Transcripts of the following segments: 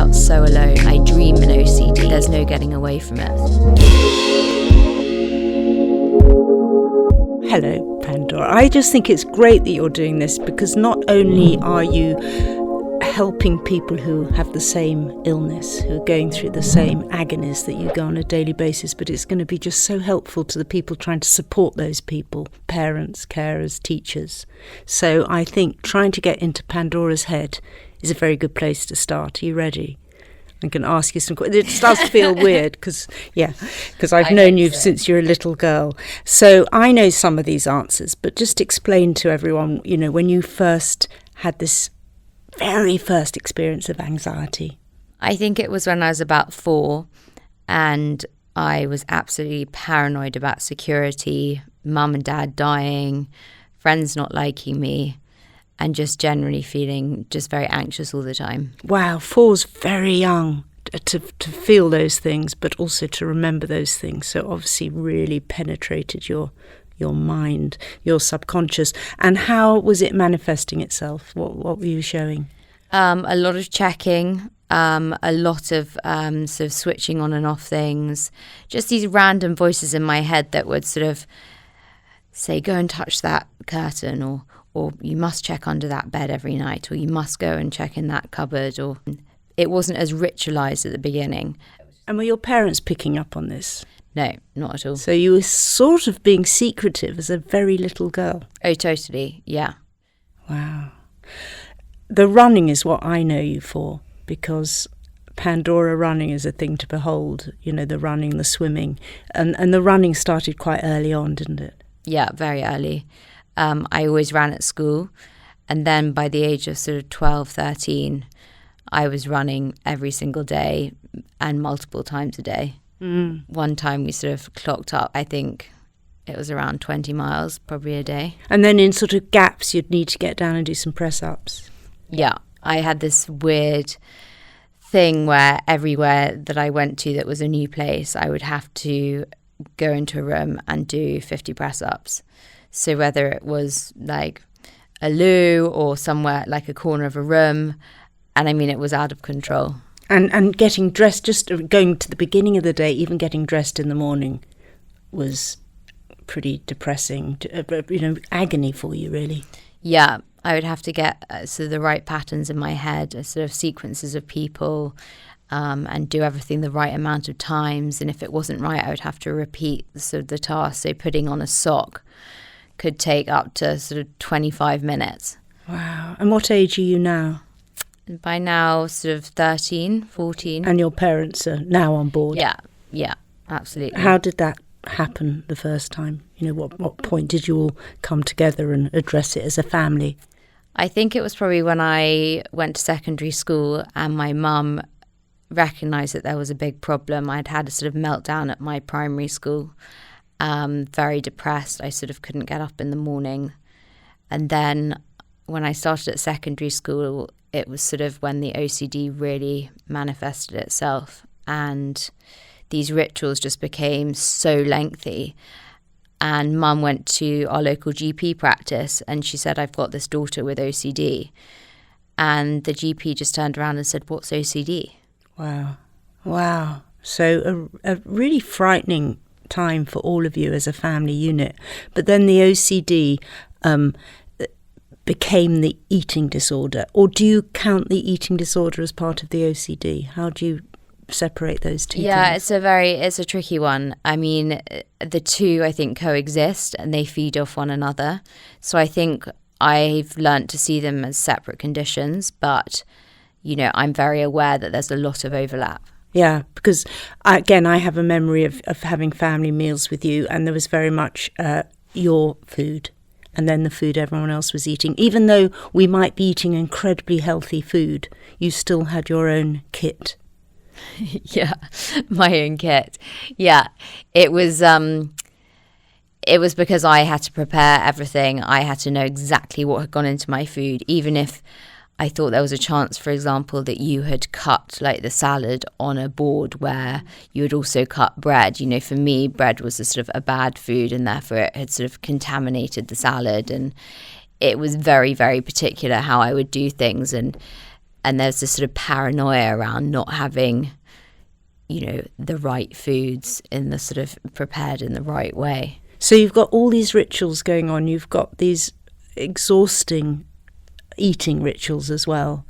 felt so alone. I dream in OCD. There's no getting away from it. Hello, Pandora. I just think it's great that you're doing this, because not only are you helping people who have the same illness, who are going through the same agonies that you go on a daily basis, but it's going to be just so helpful to the people trying to support those people, parents, carers, teachers. So I think trying to get into Pandora's head is a very good place to start. Are you ready? I can ask you some questions. It does feel weird because I've known you since you're a little girl. So I know some of these answers, but just explain to everyone, when you first had this very first experience of anxiety. I think it was when I was about 4, and I was absolutely paranoid about security, mum and dad dying, friends not liking me, and just generally feeling just very anxious all the time. Wow, 4's very young to feel those things, but also to remember those things. So obviously really penetrated your mind, your subconscious. And how was it manifesting itself? What were you showing? A lot of checking, a lot of sort of switching on and off things, just these random voices in my head that would sort of say, go and touch that curtain, or you must check under that bed every night, or you must go and check in that cupboard. Or it wasn't as ritualised at the beginning. And were your parents picking up on this? No, not at all. So you were sort of being secretive as a very little girl? Oh, totally, yeah. Wow. The running is what I know you for, because Pandora running is a thing to behold, the running, the swimming. And the running started quite early on, didn't it? Yeah, very early. I always ran at school. And then by the age of sort of 12, 13, I was running every single day and multiple times a day. One time we sort of clocked up, I think it was around 20 miles, probably a day. And then in sort of gaps, you'd need to get down and do some press-ups. Yeah, I had this weird thing where everywhere that I went to that was a new place, I would have to go into a room and do 50 press-ups. So whether it was like a loo or somewhere like a corner of a room, and I mean, it was out of control. And getting dressed, just going to the beginning of the day, even getting dressed in the morning was pretty depressing, agony for you, really. Yeah, I would have to get sort of the right patterns in my head, sort of sequences of people, and do everything the right amount of times. And if it wasn't right, I would have to repeat sort of the task. So putting on a sock could take up to sort of 25 minutes. Wow. And what age are you now? By now, sort of 13, 14. And your parents are now on board? Yeah, absolutely. How did that happen the first time? What point did you all come together and address it as a family? I think it was probably when I went to secondary school and my mum recognised that there was a big problem. I'd had a sort of meltdown at my primary school, very depressed. I sort of couldn't get up in the morning. And then when I started at secondary school, it was sort of when the OCD really manifested itself, and these rituals just became so lengthy. And mum went to our local GP practice and she said, I've got this daughter with OCD. And the GP just turned around and said, what's OCD? Wow. So a really frightening time for all of you as a family unit. But then the OCD became the eating disorder. Or do you count the eating disorder as part of the OCD? How do you separate those two things? It's a tricky one. I mean, the two, I think, coexist and they feed off one another. So I think I've learnt to see them as separate conditions, but, I'm very aware that there's a lot of overlap. Yeah, because, again, I have a memory of having family meals with you, and there was very much your food and then the food everyone else was eating. Even though we might be eating incredibly healthy food, you still had your own kit. Yeah, my own kit. Yeah, it was because I had to prepare everything. I had to know exactly what had gone into my food, even if I thought there was a chance, for example, that you had cut like the salad on a board where you had also cut bread. For me, bread was a sort of a bad food, and therefore it had sort of contaminated the salad. And it was very, very particular how I would do things. And And there's this sort of paranoia around not having, the right foods in the sort of prepared in the right way. So you've got all these rituals going on. You've got these exhausting eating rituals as well.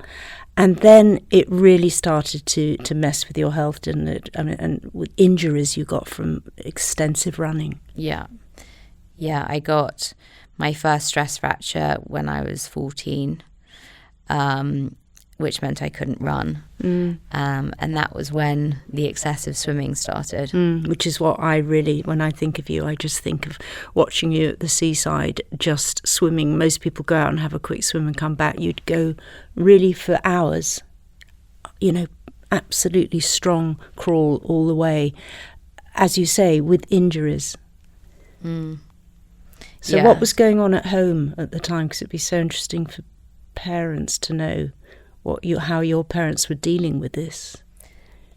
And then it really started to mess with your health, didn't it? I mean, and with injuries you got from extensive running. Yeah. Yeah, I got my first stress fracture when I was 14, which meant I couldn't run. And that was when the excessive swimming started. Which is what when I think of you, I just think of watching you at the seaside, just swimming. Most people go out and have a quick swim and come back. You'd go really for hours, absolutely strong crawl all the way, as you say, with injuries. So what was going on at home at the time? Because it'd be so interesting for parents to know how your parents were dealing with this.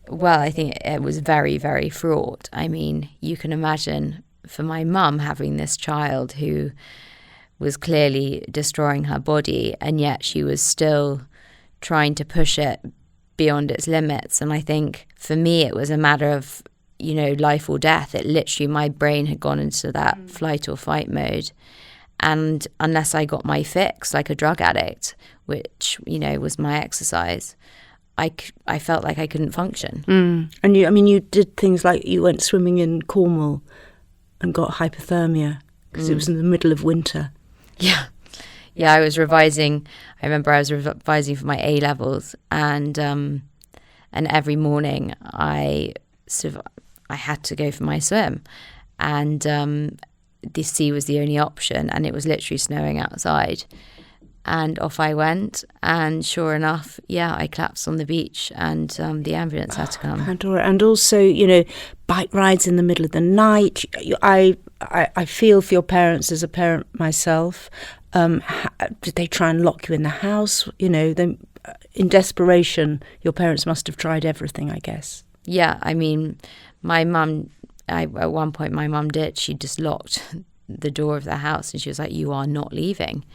Well, I think it was very, very fraught. I mean, you can imagine for my mum having this child who was clearly destroying her body, and yet she was still trying to push it beyond its limits. And I think for me, it was a matter of, life or death. It literally, my brain had gone into that flight or fight mode. And unless I got my fix, like a drug addict, which, was my exercise, I felt like I couldn't function. And you did things like you went swimming in Cornwall and got hypothermia because it was in the middle of winter. Yeah. Yeah, I was revising. I remember I was revising for my A levels, and every morning I had to go for my swim, and the sea was the only option, and it was literally snowing outside. And off I went, and sure enough, I collapsed on the beach, and the ambulance had to come. Pandora. And also, bike rides in the middle of the night. I feel for your parents as a parent myself. Did they try and lock you in the house? In desperation, your parents must have tried everything, I guess. Yeah, I mean, my mum, at one point my mum did. She just locked the door of the house, and she was like, "You are not leaving."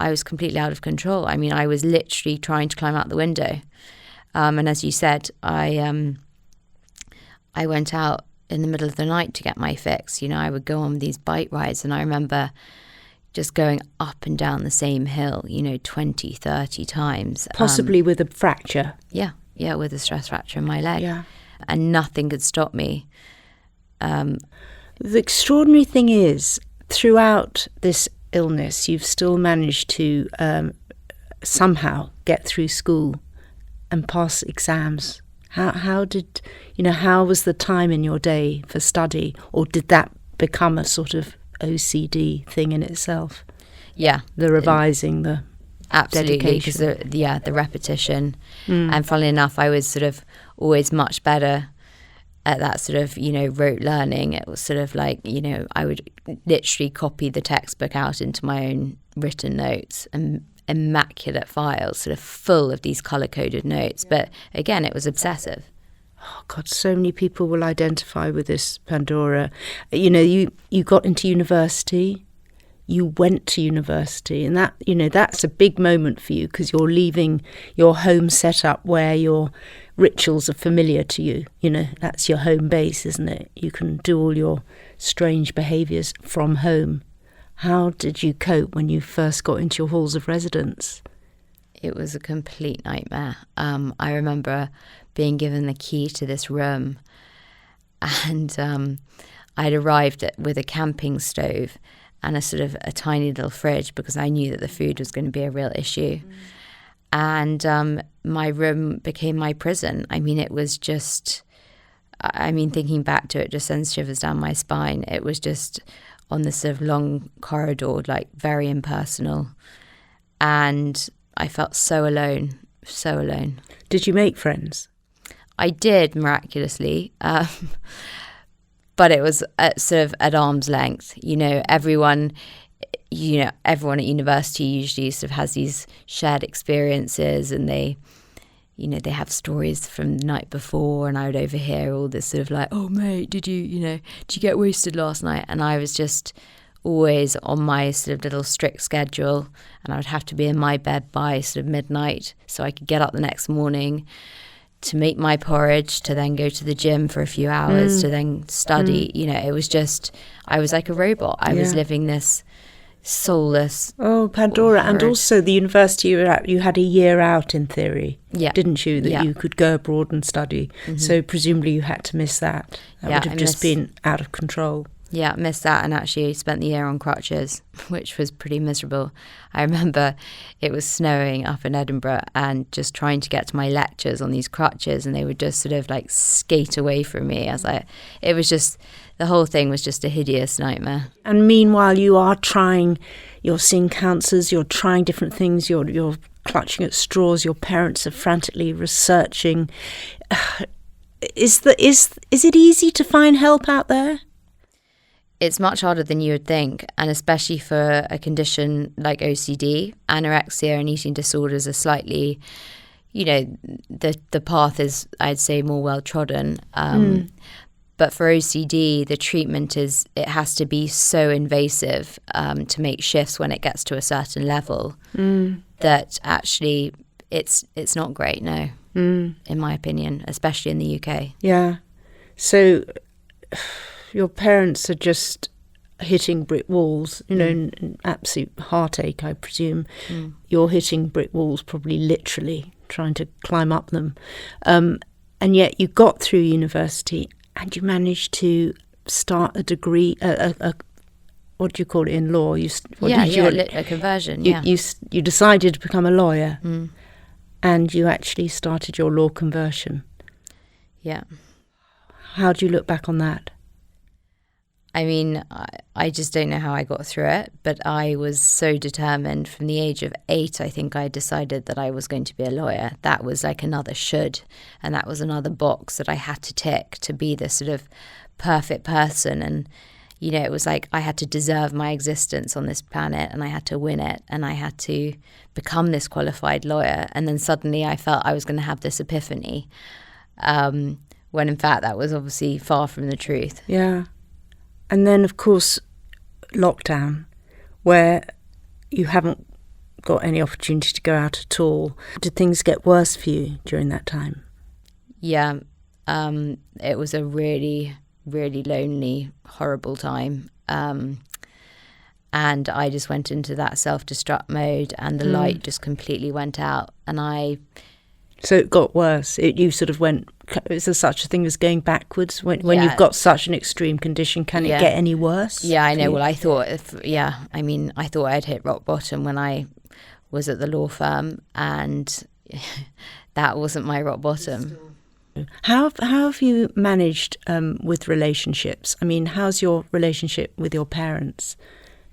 I was completely out of control. I mean, I was literally trying to climb out the window. And as you said, I went out in the middle of the night to get my fix. I would go on these bike rides, and I remember just going up and down the same hill, 20, 30 times. Possibly with a fracture. Yeah, with a stress fracture in my leg. Yeah. And nothing could stop me. The extraordinary thing is, throughout this illness, you've still managed to somehow get through school and pass exams. How was the time in your day for study, or did that become a sort of OCD thing in itself? Yeah, the revising, the absolutely, because the repetition. And funnily enough, I was sort of always much better at that sort of, rote learning. It was sort of like, I would literally copy the textbook out into my own written notes, and immaculate files, sort of full of these colour-coded notes. But again, it was obsessive. Oh, God, so many people will identify with this, Pandora. You got into university, you went to university, and that, that's a big moment for you, because you're leaving your home setup where your rituals are familiar to you. That's your home base, isn't it? You can do all your strange behaviours from home. How did you cope when you first got into your halls of residence? It was a complete nightmare. I remember being given the key to this room, and I'd arrived with a camping stove and a tiny little fridge, because I knew that the food was going to be a real issue. And my room became my prison. I mean, it was just, thinking back to it just sends shivers down my spine. It was just on this sort of long corridor, like very impersonal. And I felt so alone, so alone. Did you make friends? I did, miraculously. But it was sort of at arm's length. Everyone at university usually sort of has these shared experiences, and they have stories from the night before, and I would overhear all this sort of like, "Oh mate, did you get wasted last night?" And I was just always on my sort of little strict schedule, and I would have to be in my bed by sort of midnight so I could get up the next morning to make my porridge, to then go to the gym for a few hours, to then study. You know, it was just, I was like a robot. I was living this soulless. Oh, Pandora. And also the university you were at, you had a year out in theory, didn't you, that you could go abroad and study. So presumably you had to miss that. That would have just been out of control. Yeah, missed that, and actually spent the year on crutches, which was pretty miserable. I remember it was snowing up in Edinburgh and just trying to get to my lectures on these crutches, and they would just sort of like skate away from me. I was like, it was just, the whole thing was just a hideous nightmare. And meanwhile, you are trying, you're seeing counsellors, you're trying different things, you're clutching at straws, your parents are frantically researching. Is it easy to find help out there? It's much harder than you would think, and especially for a condition like OCD. Anorexia and eating disorders are slightly, you know, the path is, I'd say, more well-trodden. But for OCD, the treatment it has to be so invasive to make shifts when it gets to a certain level that actually it's not great, no, in my opinion, especially in the UK. Yeah. So your parents are just hitting brick walls, you know, an absolute heartache, I presume. You're hitting brick walls, probably literally, trying to climb up them. And yet you got through university and you managed to start a degree, what do you call it in law? A conversion, You decided to become a lawyer and you actually started your law conversion. Yeah. How do you look back on that? I mean, I just don't know how I got through it, but I was so determined. From the age of 8, I think I decided that I was going to be a lawyer. That was like another should, and that was another box that I had to tick to be the sort of perfect person. And, you know, it was like I had to deserve my existence on this planet, and I had to win it, and I had to become this qualified lawyer. And then suddenly I felt I was going to have this epiphany, when in fact that was obviously far from the truth. Yeah. And then, of course, lockdown, where you haven't got any opportunity to go out at all. Did things get worse for you during that time? Yeah, it was a really, really lonely, horrible time. And I just went into that self-destruct mode, and the light just completely went out. And So it got worse. You sort of went, is there such a thing as going backwards? When you've got such an extreme condition, can it get any worse? Yeah, I know. Well, I thought, I thought I'd hit rock bottom when I was at the law firm, and that wasn't my rock bottom. How have you managed with relationships? I mean, how's your relationship with your parents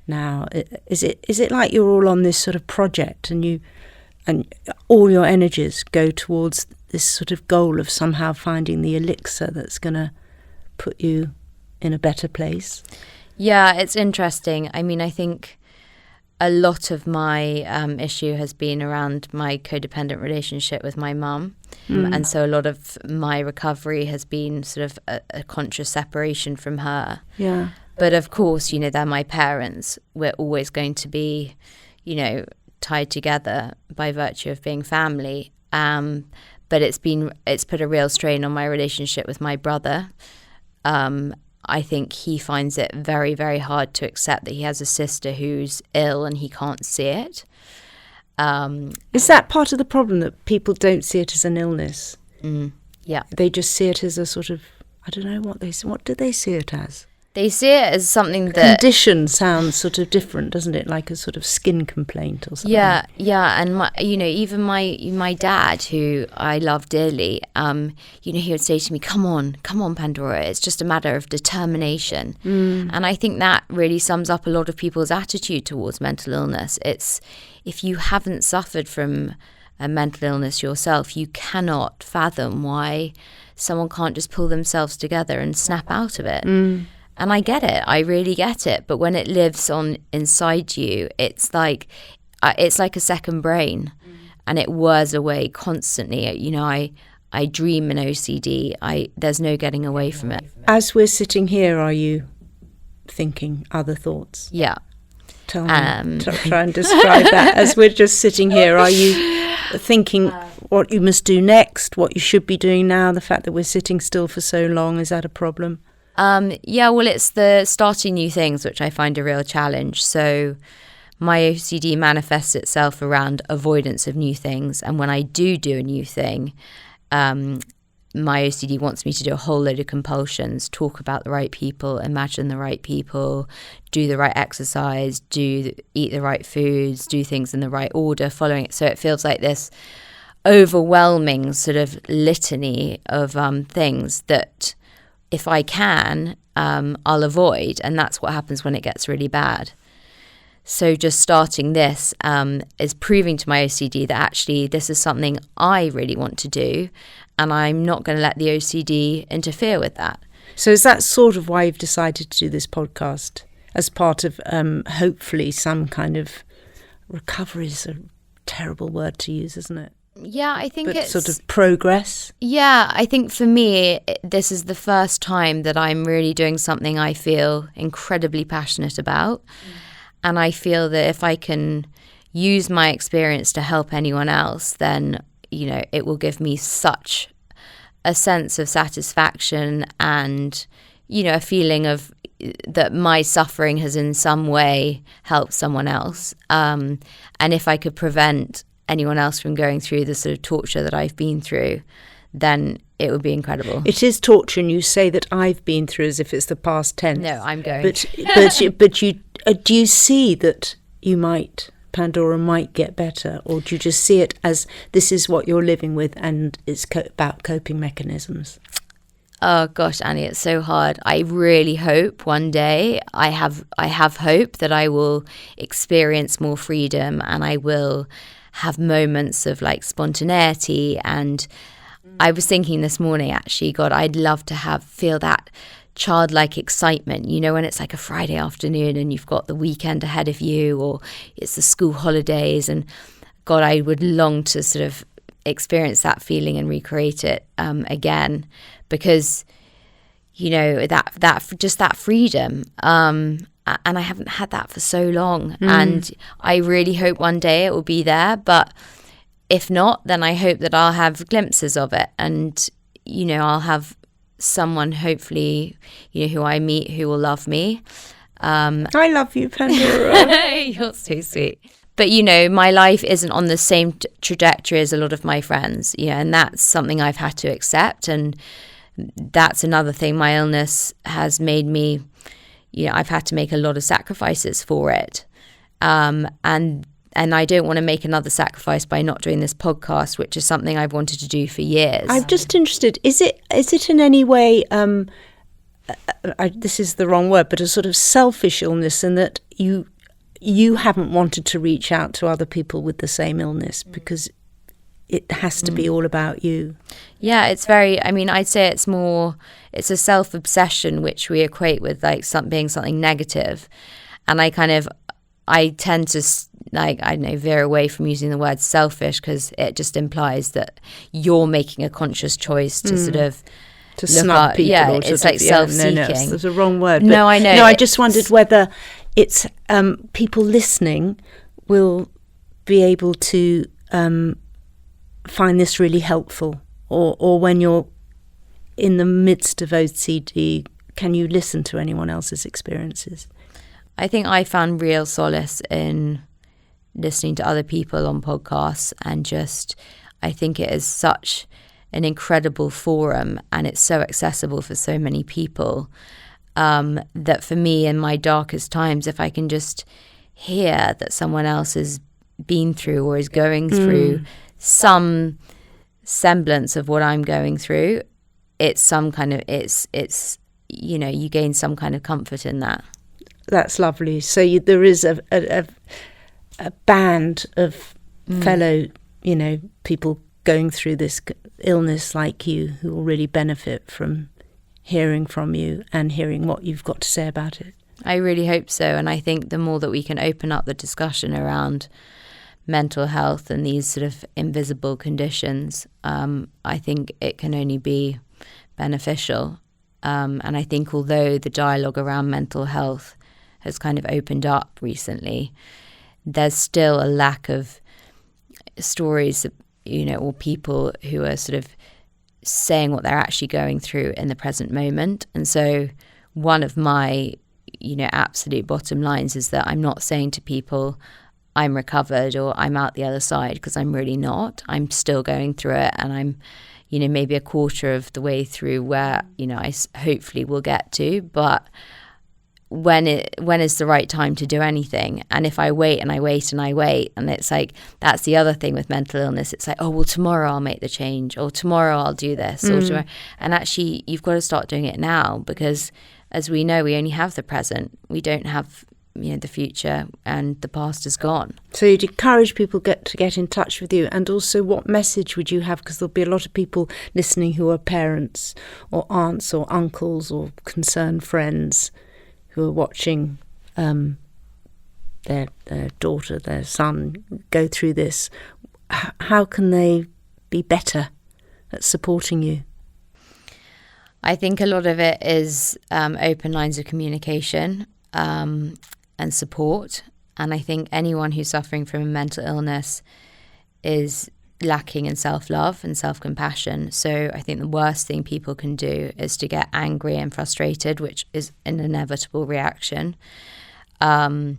now? Is it like you're all on this sort of project, and all your energies go towards this sort of goal of somehow finding the elixir that's going to put you in a better place? Yeah, it's interesting. I mean, I think a lot of my issue has been around my codependent relationship with my mum. And so a lot of my recovery has been sort of a conscious separation from her. Yeah. But of course, you know, they're my parents. We're always going to be, you know, tied together by virtue of being family. But it's put a real strain on my relationship with my brother. I think he finds it very, very hard to accept that he has a sister who's ill and he can't see it. Is that part of the problem, that people don't see it as an illness? Yeah. They just see it as a sort of, I don't know what do they see it as? They see it as something that... Condition sounds sort of different, doesn't it? Like a sort of skin complaint or something. Yeah. And, even my dad, who I love dearly, he would say to me, come on, Pandora, it's just a matter of determination. And I think that really sums up a lot of people's attitude towards mental illness. It's, if you haven't suffered from a mental illness yourself, you cannot fathom why someone can't just pull themselves together and snap out of it. And I get it. I really get it. But when it lives on inside you, it's like a second brain, and it whirs away constantly. You know, I dream in OCD. There's no getting away from it. As we're sitting here, are you thinking other thoughts. Yeah. Tell me, try and describe that as we're just sitting here. Are you thinking what you must do next, what you should be doing now? The fact that we're sitting still for so long, is that a problem? Yeah, well, it's the starting new things, which I find a real challenge. So my OCD manifests itself around avoidance of new things. And when I do a new thing, my OCD wants me to do a whole load of compulsions, talk about the right people, imagine the right people, do the right exercise, eat the right foods, do things in the right order, following it. So it feels like this overwhelming sort of litany of things that if I can, I'll avoid. And that's what happens when it gets really bad. So just starting this is proving to my OCD that actually this is something I really want to do, and I'm not going to let the OCD interfere with that. So is that sort of why you've decided to do this podcast? As part of hopefully some kind of recovery is a terrible word to use, isn't it? Yeah, I think but it's sort of progress. Yeah, I think for me, this is the first time that I'm really doing something I feel incredibly passionate about. And I feel that if I can use my experience to help anyone else, then, you know, it will give me such a sense of satisfaction and, you know, a feeling of that my suffering has in some way helped someone else. And if I could prevent anyone else from going through the sort of torture that I've been through, then it would be incredible. It is torture, and you say that I've been through as if it's the past tense. No, I'm going. But you do you see that Pandora might get better, or do you just see it as this is what you're living with and it's about coping mechanisms? Oh gosh, Annie, it's so hard. I really hope one day I have hope that I will experience more freedom and I will have moments of like spontaneity. And I was thinking this morning, actually, God, I'd love to feel that childlike excitement, you know, when it's like a Friday afternoon and you've got the weekend ahead of you, or it's the school holidays, and God, I would long to sort of experience that feeling and recreate it again, because, you know, that just that freedom, and I haven't had that for so long, and I really hope one day it will be there. But if not, then I hope that I'll have glimpses of it, and, you know, I'll have someone hopefully, you know, who I meet who will love me. I love you, Pandora. You're so sweet. But, you know, my life isn't on the same trajectory as a lot of my friends, you know, and that's something I've had to accept. And that's another thing. My illness has made me, you know, I've had to make a lot of sacrifices for it. And I don't want to make another sacrifice by not doing this podcast, which is something I've wanted to do for years. I'm just interested, is it in any way, this is the wrong word, but a sort of selfish illness, in that you haven't wanted to reach out to other people with the same illness because it has to be all about you? Yeah, it's very, I mean, I'd say it's a self-obsession, which we equate with like being something negative. And I tend to, like, I don't know, veer away from using the word selfish, because it just implies that you're making a conscious choice to sort of to snub people. Yeah, or it's like self-seeking. No, it's the wrong word. No, I know. No, I just wondered whether it's people listening will be able to find this really helpful, or when you're in the midst of OCD, can you listen to anyone else's experiences? I think I found real solace in listening to other people on podcasts, and just, I think it is such an incredible forum, and it's so accessible for so many people, that for me in my darkest times, if I can just hear that someone else has been through or is going through some semblance of what I'm going through, it's some kind of, it's you know, you gain some kind of comfort in that. That's lovely. So there is a band of fellow, you know, people going through this illness like you, who will really benefit from hearing from you and hearing what you've got to say about it. I really hope so. And I think the more that we can open up the discussion around mental health and these sort of invisible conditions, I think it can only be beneficial. And I think although the dialogue around mental health has kind of opened up recently, there's still a lack of stories, or people who are sort of saying what they're actually going through in the present moment. And so one of my, absolute bottom lines is that I'm not saying to people, I'm recovered or I'm out the other side, because I'm really not. I'm still going through it, and I'm, maybe a quarter of the way through where, I hopefully will get to. But when is the right time to do anything? And if I wait and I wait and I wait, and it's like, that's the other thing with mental illness. It's like, oh, well, tomorrow I'll make the change, or tomorrow I'll do this, or tomorrow. And actually, you've got to start doing it now, because as we know, we only have the present. We don't have, the future, and the past is gone. So you'd encourage people to get in touch with you, and also what message would you have? Because there'll be a lot of people listening who are parents or aunts or uncles or concerned friends who are watching their daughter, their son go through this. How can they be better at supporting you? I think a lot of it is open lines of communication and support. And I think anyone who's suffering from a mental illness is lacking in self-love and self-compassion. So I think the worst thing people can do is to get angry and frustrated, which is an inevitable reaction. But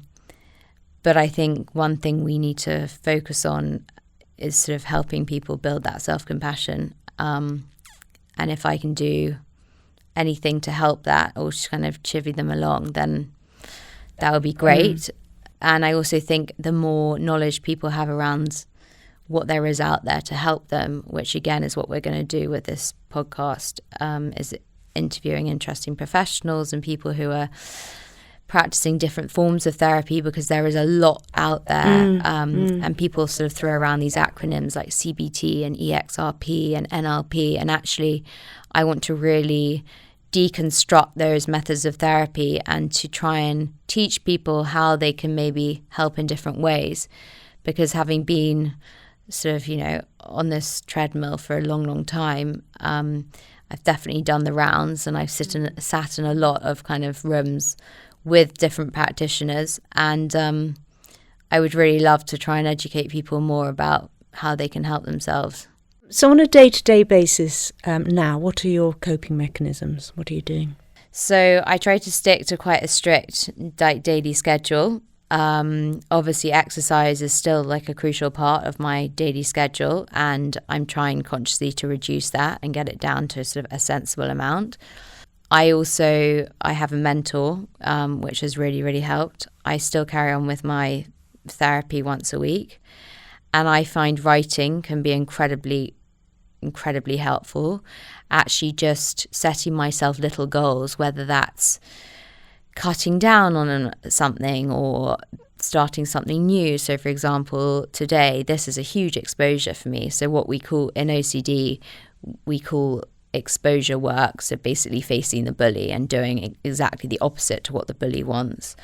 I think one thing we need to focus on is sort of helping people build that self-compassion. And if I can do anything to help that, or just kind of chivvy them along, then that would be great. And I also think the more knowledge people have around what there is out there to help them, which again is what we're going to do with this podcast, is interviewing interesting professionals and people who are practicing different forms of therapy, because there is a lot out there. And people sort of throw around these acronyms like CBT and EXRP and NLP. And actually, I want to really deconstruct those methods of therapy and to try and teach people how they can maybe help in different ways. Because having been sort of, on this treadmill for a long, long time, I've definitely done the rounds, and I've sat in a lot of kind of rooms with different practitioners. And I would really love to try and educate people more about how they can help themselves. So on a day-to-day basis now, what are your coping mechanisms? What are you doing? So I try to stick to quite a strict daily schedule. Obviously, exercise is still like a crucial part of my daily schedule, and I'm trying consciously to reduce that and get it down to sort of a sensible amount. I have a mentor, which has really, really helped. I still carry on with my therapy once a week, and I find writing can be incredibly helpful. Actually, just setting myself little goals, whether that's cutting down on something or starting something new. So for example, today, this is a huge exposure for me. So what we call in OCD, we call exposure work. So basically facing the bully and doing exactly the opposite to what the bully wants.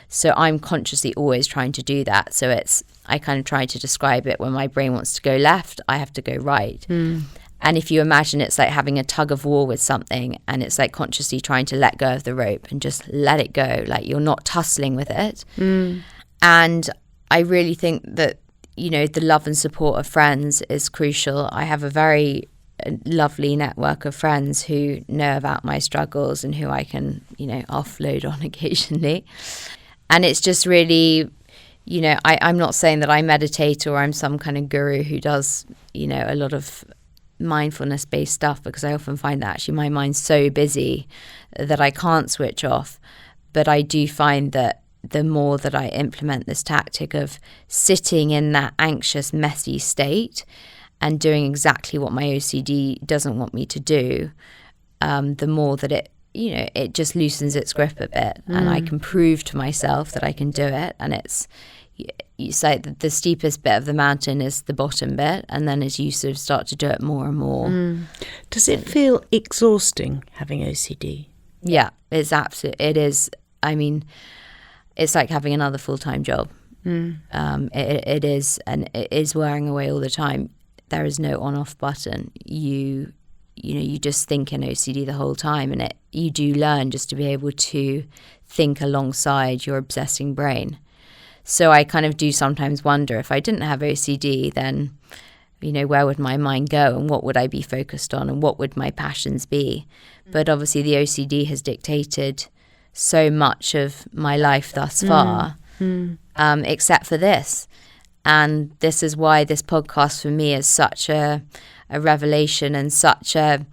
So I'm consciously always trying to do that. So I kind of try to describe it, when my brain wants to go left, I have to go right. And if you imagine, it's like having a tug of war with something, and it's like consciously trying to let go of the rope and just let it go, like you're not tussling with it. And I really think that, the love and support of friends is crucial. I have a very lovely network of friends who know about my struggles and who I can, offload on occasionally. And it's just really, I'm not saying that I meditate or I'm some kind of guru who does, a lot of mindfulness-based stuff, because I often find that actually my mind's so busy that I can't switch off. But I do find that the more that I implement this tactic of sitting in that anxious, messy state and doing exactly what my OCD doesn't want me to do, the more that it just loosens its grip a bit, and I can prove to myself that I can do it. And it's like the steepest bit of the mountain is the bottom bit, and then as you sort of start to do it more and more. Does it feel exhausting having OCD? Yeah, it is. I mean, it's like having another full-time job. It is, and it is wearing away all the time. There is no on-off button. You you just think in OCD the whole time, and you do learn just to be able to think alongside your obsessing brain. So I kind of do sometimes wonder, if I didn't have OCD, then, where would my mind go, and what would I be focused on, and what would my passions be? But obviously the OCD has dictated so much of my life thus far, except for this. And this is why this podcast for me is such a revelation and such a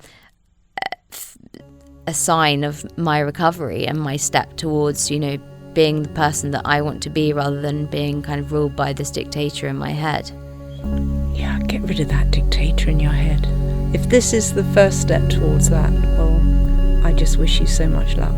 sign of my recovery and my step towards, being the person that I want to be, rather than being kind of ruled by this dictator in my head. Yeah, get rid of that dictator in your head. If this is the first step towards that, well, I just wish you so much luck.